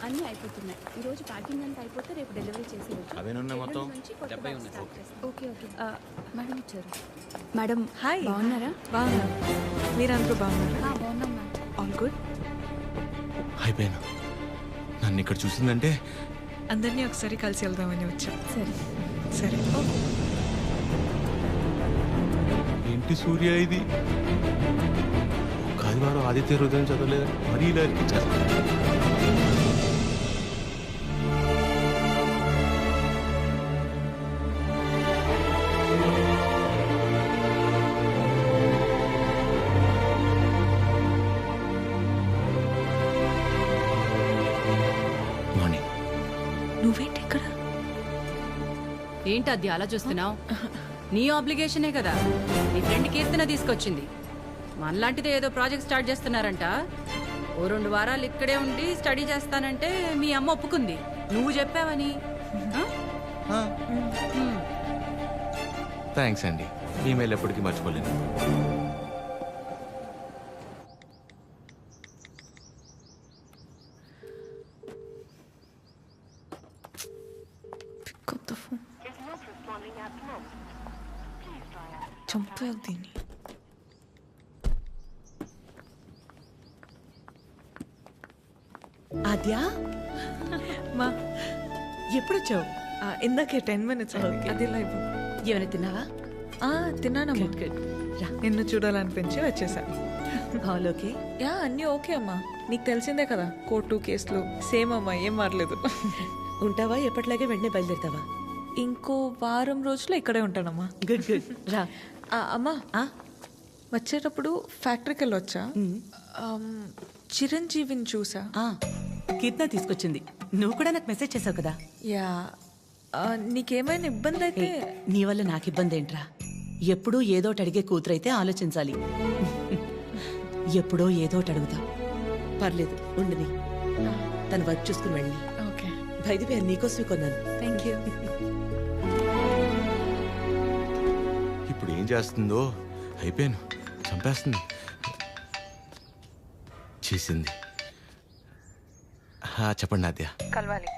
అన్నీ అయిపోతున్నాయి. ఈరోజు ప్యాకింగ్ అంతా అయిపోతే రేపు డెలివరీ చేసేయచ్చు. అవేనున్నాయి మొత్తం 70 ఉన్నాయి. Okay okay. మేడం ఇచ్చారు. మేడం హాయ్, బాగున్నారా? బాగున్నా. మీరందరూ బాగున్నారా? బాగున్నాం మ్యామ్. All good. అయిపోయాను. నన్ను ఇక్కడ చూసిందంటే అందరినీ ఒకసారి కలిసి వెళ్దామని వచ్చా. సరే సరే. ఏంటి సూర్య ఇది? ఒక ఆదివారం ఆదిత్య హృదయం చదవలేదు, మరీ ఇలా అనిపించారు. మార్నింగ్. నువ్వేంటి ఇక్కడ? ఏంటి అది అలా చూస్తున్నావు? నీ ఆబ్లిగేషనే కదా నీ ఫ్రెండ్ కీర్తన తీసుకొచ్చింది. మనలాంటిదే ఏదో ప్రాజెక్ట్ స్టార్ట్ చేస్తున్నారంట. ఓ 2 వారాలు ఇక్కడే ఉండి స్టడీ చేస్తానంటే మీ అమ్మ ఒప్పుకుంది. నువ్వు చెప్పావని. థ్యాంక్స్ అండి. ఈమెయిల్ ఎప్పటికీ మర్చిపోలేను. చంపేయాలి దీన్ని. ఆద్యా, మా ఎప్పుడొచ్చావు? ఇందాకే 10 minutes Okay. అది లైవ్. ఏమైనా తిన్నావా? తిన్నానమ్మా. గుడ్. రా. నిన్ను చూడాలనిపించి వచ్చేసా. All okay? యా, అన్నీ ఓకే అమ్మా. నీకు తెలిసిందే కదా, కోర్టు కేసులు సేమ్ అమ్మా, ఏం మారలేదు. ఉంటావా? ఎప్పటిలాగే వెంటనే బయలుదేరుతావా? ఇంకో వారం రోజులు ఇక్కడే ఉంటానమ్మా. Good good. రా. అమ్మా, ఆ? వచ్చేటప్పుడు ఫ్యాక్టరీకి వెళ్ళొచ్చా? చిరంజీవిని చూసా. కీర్తన తీసుకొచ్చింది. నువ్వు కూడా నాకు మెసేజ్ చేసావు కదా. యా, నీకేమైనా ఇబ్బంది అయితే? నీ వల్ల నాకు ఇబ్బంది ఏంట్రా? ఎప్పుడూ ఏదోటి అడిగే కూతురైతే ఆలోచించాలి. ఎప్పుడో ఏదోటి అడుగుతా. పర్లేదు, ఉండని. తన వర్క్ చూసుకుని వెళ్ళి. ఓకే. బయట పేరు నీకోసమే కొన్నాను. Thank you. ఇప్పుడు ఏం చేస్తుందో? అయిపోయాను. చంపేస్తుంది. చేసింది. చెప్పండి నాద్య. కలవాలి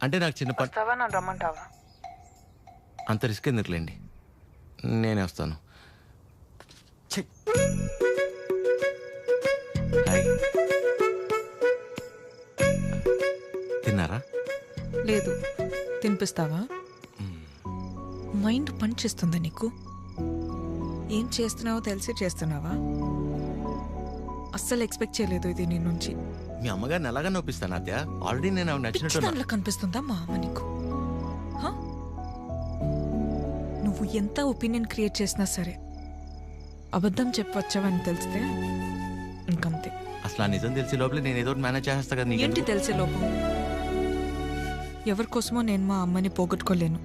అంటే నాకు చిన్న పని. వస్తావా? నన్ను రమ్మంటావా? అంత రిస్క్ ఎందుకులేండి, నేనే వస్తాను. హాయ్. తిన్నారా? లేదు. తినిపిస్తావా? మైండ్ పని చేస్తుందా నీకు? ఏం చేస్తున్నావో తెలిసి చేస్తున్నావా? అస్సలు ఎక్స్పెక్ట్ చేయలేదు ఇది నీ నుంచి. మీ అమ్మగారిని ఎలాగా నొప్పిస్తాను నాద్య? ఆల్రెడీ నేను ఆవిడ నచ్చినట్టు. దాంట్లో కనిపిస్తుందా మా అమ్మ నీకు? హ? నువ్వు ఎంత ఒపీనియన్ క్రియేట్ చేసినా సరే అబద్ధం చెప్పవచ్చావని తెలిస్తే ఇంకంతే. అసలు ఆ నిజం తెలిసే లోపల నేను ఏదో మేనేజ్ చేస్తా కదా. ఏంటి తెలిసే లోపం? ఎవరి కోసమో నేను మా అమ్మని పోగొట్టుకోలేను.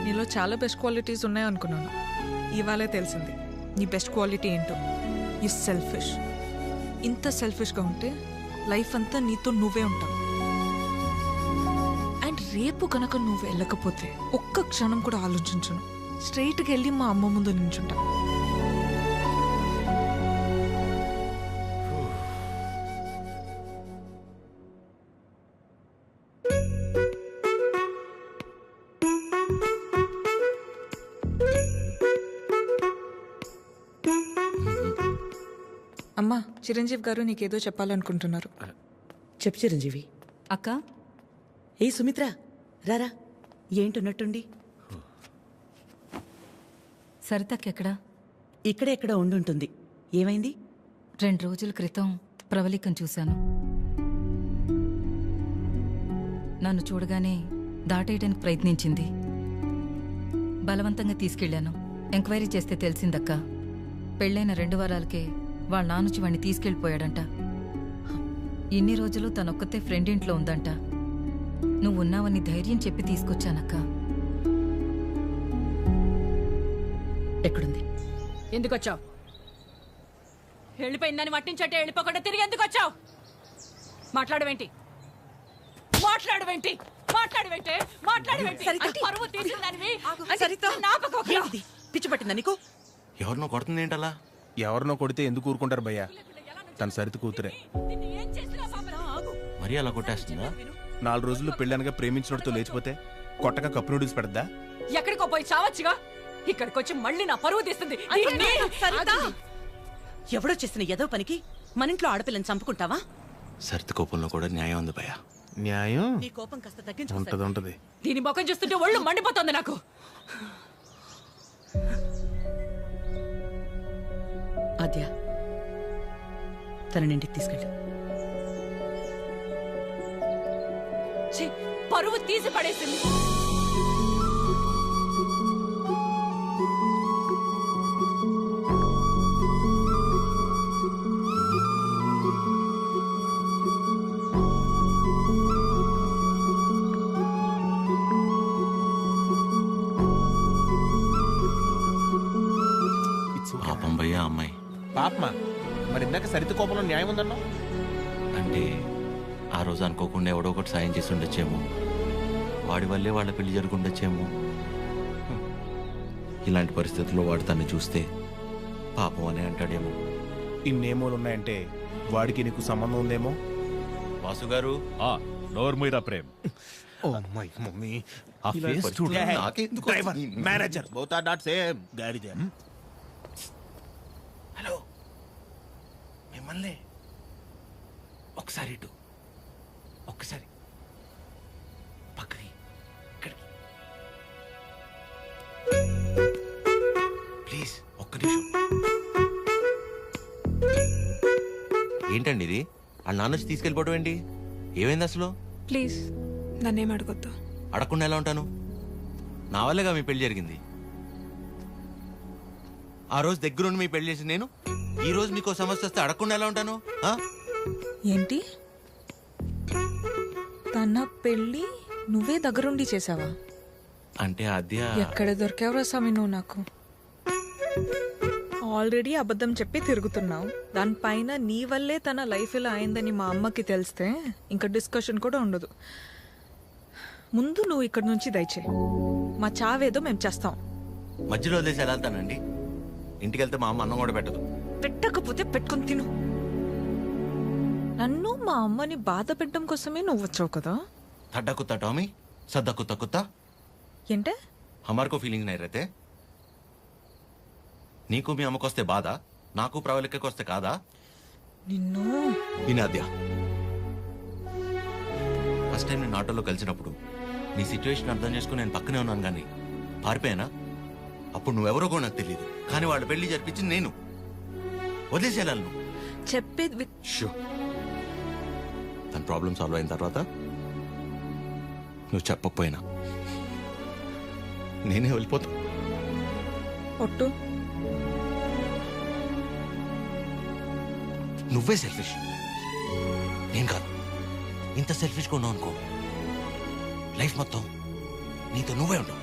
నీలో చాలా బెస్ట్ క్వాలిటీస్ ఉన్నాయనుకున్నాను. ఇవాళే తెలిసింది నీ బెస్ట్ క్వాలిటీ ఏంటో. You selfish. ఇంత సెల్ఫిష్గా ఉంటే లైఫ్ అంతా నీతో నువ్వే ఉంటావు. అండ్ రేపు కనుక నువ్వు వెళ్ళకపోతే ఒక్క క్షణం కూడా ఆలోచించను. స్ట్రైట్గా వెళ్ళి మా అమ్మ ముందు నించుంటా. అమ్మా, చిరంజీవి గారు నీకేదో చెప్పాలనుకుంటున్నారు. చెప్పు చిరంజీవి. అక్క, ఏ సుమిత్ర, రారా. ఏంటున్నట్టుండి? సరితక్కెక్కడా? ఇక్కడే ఎక్కడ ఉండుంటుంది. ఏమైంది? 2 రోజుల క్రితం ప్రవళికను చూశాను. నన్ను చూడగానే దాటేయడానికి ప్రయత్నించింది. బలవంతంగా తీసుకెళ్లాను. ఎంక్వైరీ చేస్తే తెలిసిందక్క, పెళ్ళైన 2 వారాలకే వాళ్ళ నానుచి వాణ్ణి తీసుకెళ్ళిపోయాడంట. ఇన్ని రోజులు తనొక్కతే ఫ్రెండ్ ఇంట్లో ఉందంట. నువ్వున్నావని ధైర్యం చెప్పి తీసుకొచ్చానక్క. ఎక్కడుంది? ఎందుకొచ్చావు? వెళ్ళిపోయిందని మట్టించట్టే వెళ్ళిపోకుండా తిరిగి ఎందుకొచ్చావు? మాట్లాడవేంటి? మాట్లాడవేంటి? మాట్లాడవేంటి? మాట్లాడవేంటి? పరువు తీసిందానివి. పిచ్చి పట్టిందా నీకు? ఎవరినో కొడుతుంది ఏంటలా? ఎవరినో కొడితే ఎందుకు ఊరుకుంటారు భయ్యా? తన సరిత కూతురే. మరి మరీ అలా కొట్టేస్తుందా? 4 రోజుల్లో పెళ్ళానగా ప్రేమించినోడితో లేచిపోతే కొట్టగా కప్పు నూడిల్స్ పెడద్దా? ఎక్కడికో పోయి చావచ్చుగా, ఇక్కడికి వచ్చి మళ్ళీ నా పరువు తీస్తుంది. ఎవడో చేసిన ఏదో పనికి మన ఇంట్లో ఆడపిల్లని చంపుకుంటావా? సరిత కోపంలో కూడా న్యాయం ఉంది భయ్యా. న్యాయం నీ కోపం కాస్త తగ్గించు. ఉంటది. దీని ముఖం చూస్తుంటే ఒళ్ళు మండిపోతుంది నాకు. ఆద్య, తనని ఇంటికి తీసుకెళ్ళు. ఛీ, పరువు తీసి పడేసింది. పాపం భయ్యా అమ్మాయి. పాపమా? మరి ఇందాక సరిత కోపంలో న్యాయం ఉందన్నా? అంటే ఆ రోజు అనుకోకుండా ఎవడో ఒకటి సాయం చేసి ఉండొచ్చేమో, వాడి వల్లే వాళ్ళ పెళ్లి జరుగుండొచ్చేమో. ఇలాంటి పరిస్థితుల్లో వాడు తను చూస్తే పాపం అని అంటాడేమో. ఇన్నేమోలు ఉన్నాయంటే వాడికి నీకు సంబంధం ఉందేమో. వాసు గారు, నోర్మీరా ప్రేమ్. ఓ మై మమ్మీ, ఆ face చూడు. నాకెందుకు డ్రైవర్, వస్తుంది? Manager both are not same. గాడిదే. హలో, మిమ్మల్ని ఒకసారి ఇటు, ఒక్కసారి పక్కకి, ఇక్కడికి ప్లీజ్, ఒక్క నిమిషం. ఏంటండి ఇది? వాళ్ళ నాన్న వచ్చి తీసుకెళ్ళిపోవడం ఏంటి? ఏమైంది అసలు? ప్లీజ్ నన్నేం అడగొద్దు. అడగకుండా ఎలా ఉంటాను? నా వల్లేగా మీ పెళ్లి జరిగింది. ఆ రోజు దగ్గరుండి మీ పెళ్లి చేసి నేను ఈ రోజు మీకు సమస్య వస్తే అడగకుండా ఎలా ఉంటాను? ఏంటి, తన పెళ్ళి నువ్వే దగ్గరుండి చేసావా? అంటే అద్య ఎక్కడ దొరికావురా స్వామి నువ్వు నాకు? ఆల్రెడీ అబద్ధం చెప్పి తిరుగుతున్నావు. దానిపైన నీ వల్లే తన లైఫ్ ఇలా అయిందని మా అమ్మకి తెలిస్తే ఇంకా డిస్కషన్ కూడా ఉండదు. ముందు నువ్వు ఇక్కడ నుంచి దయచే. మా చావేదో మేము చేస్తాం. మధ్యలో వదిలేసి ఎలా వెళ్తానండి? ఇంటికి వెళ్తే మా అమ్మ అన్నం కూడా పెట్టదు. పెట్టకపోతే పెట్టుకుని తిను. నన్ను మా అమ్మని బాధ పెట్టడం కోసమే నువ్వు వచ్చావు కదా. थड्डा कुत्ता टॉमी, सद्दा कुत्ता कुत्ता। ఏంటే हमारे को फीलिंग नहीं रहते। నీకు మీ అమ్మకొస్తే బాధ, నాకు ప్రవళికకొస్తే కాదా? నిన్ను వినాద్య, ఫస్ట్ టైం నేను ఆటోలో కలిసినప్పుడు నీ సిచ్యువేషన్ అర్థం చేసుకుని నేను పక్కనే ఉన్నాను, కానీ పారిపోయానా? అప్పుడు నువ్వెవరో కూడా నాకు తెలియదు, కానీ వాళ్ళ పెళ్లి జరిపించింది నేను. వదిలేసేయాలను చెప్పేది తన ప్రాబ్లం సాల్వ్ అయిన తర్వాత నువ్వు చెప్పకపోయినా నేనే వెళ్ళిపోతా. ఒట్టు నువ్వే సెల్ఫిష్, నేను కాదు. ఇంత సెల్ఫిష్గా ఉన్నావు అనుకో, లైఫ్ మొత్తం నీతో నువ్వే ఉండవు.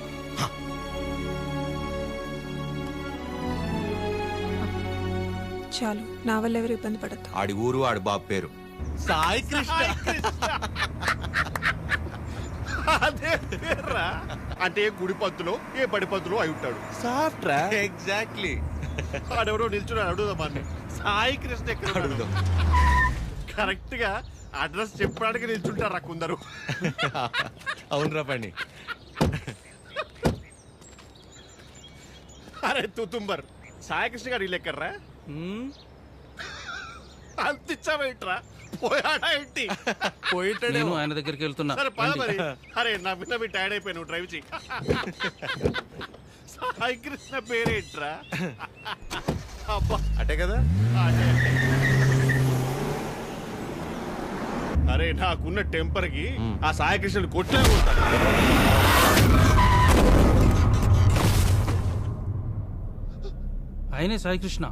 చాలు, నా వల్ల ఎవరు ఇబ్బంది పడద్దు. ఆడి ఊరు ఆడి బాబు పేరు సాయి కృష్ణ. అదే పేర్రా. అంటే ఏ గుడి పంతులో ఏ బడి పంతులో అయి ఉంటాడు. సాఫ్ట్ రా. ఎగ్జాక్ట్లీ. ఆడెవరో నిల్చున్నాడు, అడుగుదామని. సాయి కృష్ణ ఎక్కడ అడుగుదాం. కరెక్ట్ గా అడ్రస్ చెప్పడానికి నిల్చుంటారా కొందరు. అవునరా పండి. అరే తుతుంబర్, సాయి కృష్ణ గారు ఇల్లు ఎక్కడ్రా? అంతిచ్చావేంట్రా? పోయాడా ఏంటి? నేను ఆయన దగ్గరికి వెళ్తున్నా. సరే పద మరి. అరే నా మీద మీ టైర్డ్ అయిపోయి నువ్వు డ్రైవ్ చేయి. సాయి కృష్ణ పేరేంట్రా? అబ్బా అటే కదా. అదే. అరే నాకున్న టెంపర్ కి ఆ సాయి కృష్ణుడు కొట్లే కొడతాడు. ఆయనే సాయి కృష్ణ.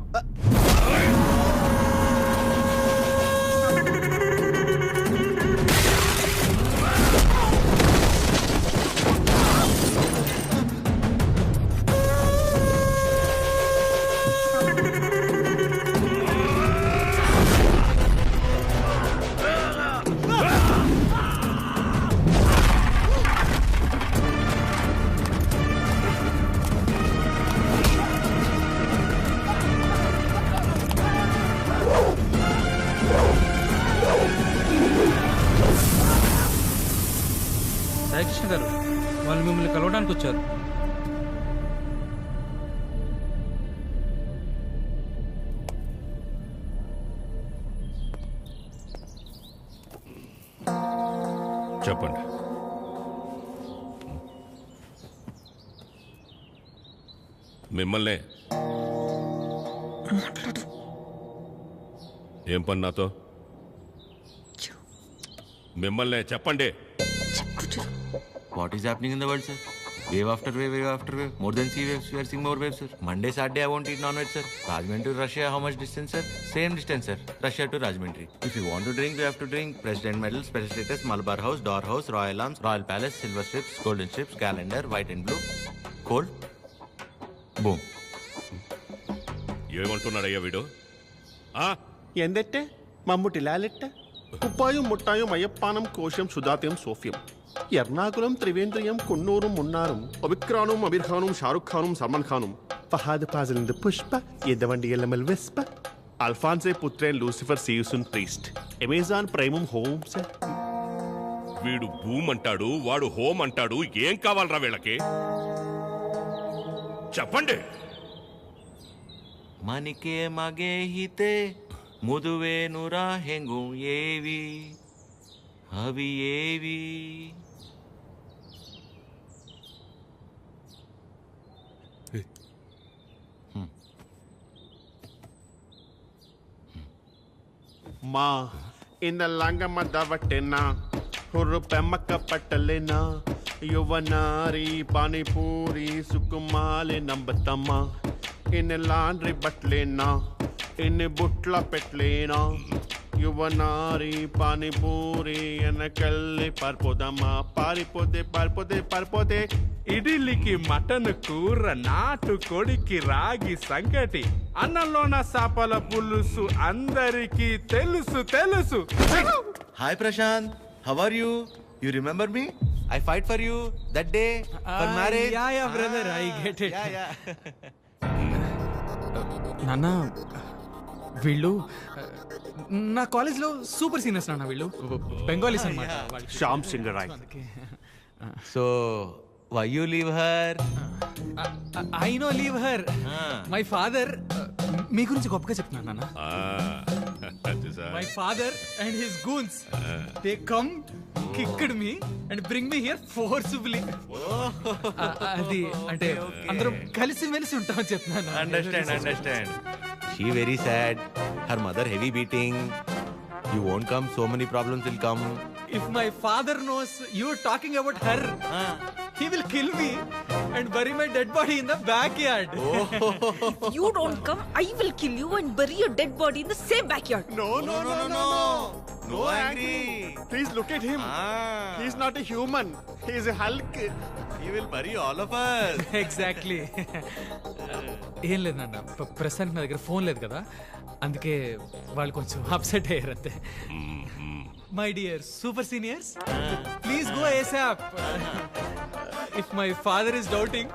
సాయికృష్ణ గారు వాళ్ళు మిమ్మల్ని కలవడానికి వచ్చారు. చెప్పండి. మిమ్మల్నే. ఏం పని నాతో? మిమ్మల్నే చెప్పండి. What is happening in the world, sir? Wave after wave, wave after wave. More than sea waves, we are seeing more waves, sir. Monday, Saturday, I won't eat non-veg, sir. Rajahmundry to Russia, how much distance, sir? Same distance, sir. Russia to Rajahmundry. If you want to drink, you have to drink. President medal, special status, Malabar House, Door House, Royal Arms, Royal Palace, Silver Strips, Golden Strips, Calendar, White and Blue. Cold. Boom. ఏమంటున్నాడయ్యా వీడు? ఆ? ఎందెట్టే మమ్ముటి లాలెట్ట కుప్పాయం ముట్టాయం అయ్యప్పానం కోశం సుధాత్యం సోఫ్యం ఎర్నాకులం త్రివేంద్రియం కున్నూరు మున్నారం ఒబిక్రానుం అబిర్ఖానుం షారుఖ్ ఖానుం సల్మాన్ ఖానుం ఫహాద్ ఫాజిల్ పుష్ప ఎద్దవండి ఎల్లమల్ వెస్ప అల్ఫాన్సే పుత్రేన్ లూసిఫర్ సీయుసున్ ప్రీస్ట్ అమెజాన్ ప్రైమం హోమ్స్. వీడు భూమ్ అంటాడు, వాడు హోమ్ అంటాడు. ఏం కావాలరా వీళ్ళకి? చెప్పండి. ಮನಿಕೆ ಮಗೆ ಹಿತೆ ಮುದುವೇನುರ ಹೆಂಗು ಏವಿ ಅವಿ ಏವಿ. మా ఇన్న లంగమ్మ దవట్టెనా ಹುರ್ರು ಪೆಮ್ಮಕ್ಕ ಪಟ್ಟಲೆನ ಯುವನಾರಿ ಪಾನಿಪೂರಿ ಸುಕುಮಾಲೆ ನಂಬತಮ್ಮ ಇನ್ನು ಲಾಂಡ್ರಿ ಬಟ್ಲೇನಾ ಇನ್ನು ಬುಟ್ಲ ಪೆಟ್ಲೇನಾ యువనారి పానీపూరి వెనకల్లి పారిపోదమ్మా పారిపోతే పారిపోతే పారిపోతే ఇడ్లీకి మటన్ కూర, నాటు కొడికి రాగి సంగటి, అన్నంలోన సాపల పులుసు అందరికీ తెలుసు తెలుసు. Hi Prashant, how are you? You remember me? I fight for you that day for marriage. Yeah, brother, I get it. Yeah. నాన్న, వీళ్ళు నా కాలేజ్లో సూపర్ సీనియర్స్ నాన్న. వీళ్ళు బెంగాలీస్ అన్నమాట. Shyam Singh Roy. So, why you leave her? I no leave her. My father మీ గురించి గొప్పగా చెప్తున్నాను నాన్న. My father and his goons they come kicked me and bring me here forcefully. అది అంటే అందరం కలిసి మెలిసి ఉంటామని చెప్తున్నాను. Understand. She very sad. Her mother heavy beating. You won't come, so many problems will come. If my father knows you are talking about her, he will kill me and bury my dead body in the backyard. If you don't come, I will kill you and bury your dead body in the same backyard. No. No angry. Please look at him. He is not a human. He is a Hulk. He will bury all of us. Exactly. ఏం లేదు నాన్న, ప్రస్తుతానికి నా దగ్గర phone లేదు కదా, అందుకే వాళ్ళు కొంచెం అప్సెట్ అయ్యారు అంతే. My dear super seniors, please go ASAP. If my father is doubting,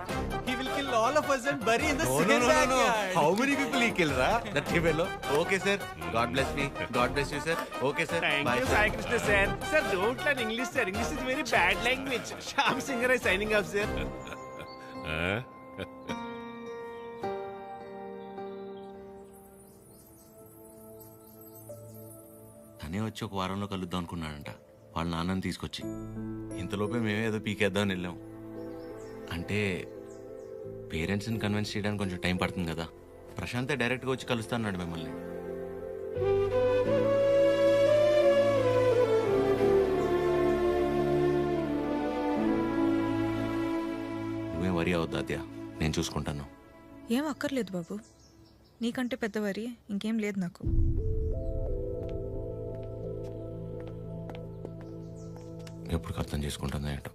he will kill all of us and bury in the same backyard. How many people he kill, ra? That fellow. Okay, sir. God bless me. God bless you, sir. Okay, sir. Thank Bye, you, sir. Sai Krishna sir. Sir, don't learn English, sir. English is very bad language. Shyam Singh is signing off, sir. తనే వచ్చి ఒక వారంలో కలుద్దాం అనుకున్నాడంట వాళ్ళ నాన్నని తీసుకొచ్చి. ఇంతలోపే మేమే ఏదో పీకేద్దామని వెళ్ళాం. అంటే పేరెంట్స్ని కన్విన్స్ చేయడానికి కొంచెం టైం పడుతుంది కదా. ప్రశాంతే డైరెక్ట్గా వచ్చి కలుస్తా అన్నాడు మిమ్మల్ని. నువ్వేం వరి అవద్దు అద్యా, నేను చూసుకుంటాను. ఏం అక్కర్లేదు బాబు, నీకంటే పెద్దవారి ఇంకేం లేదు నాకు. ఎప్పుడు అర్థం చేసుకుంటుందో ఏంటో.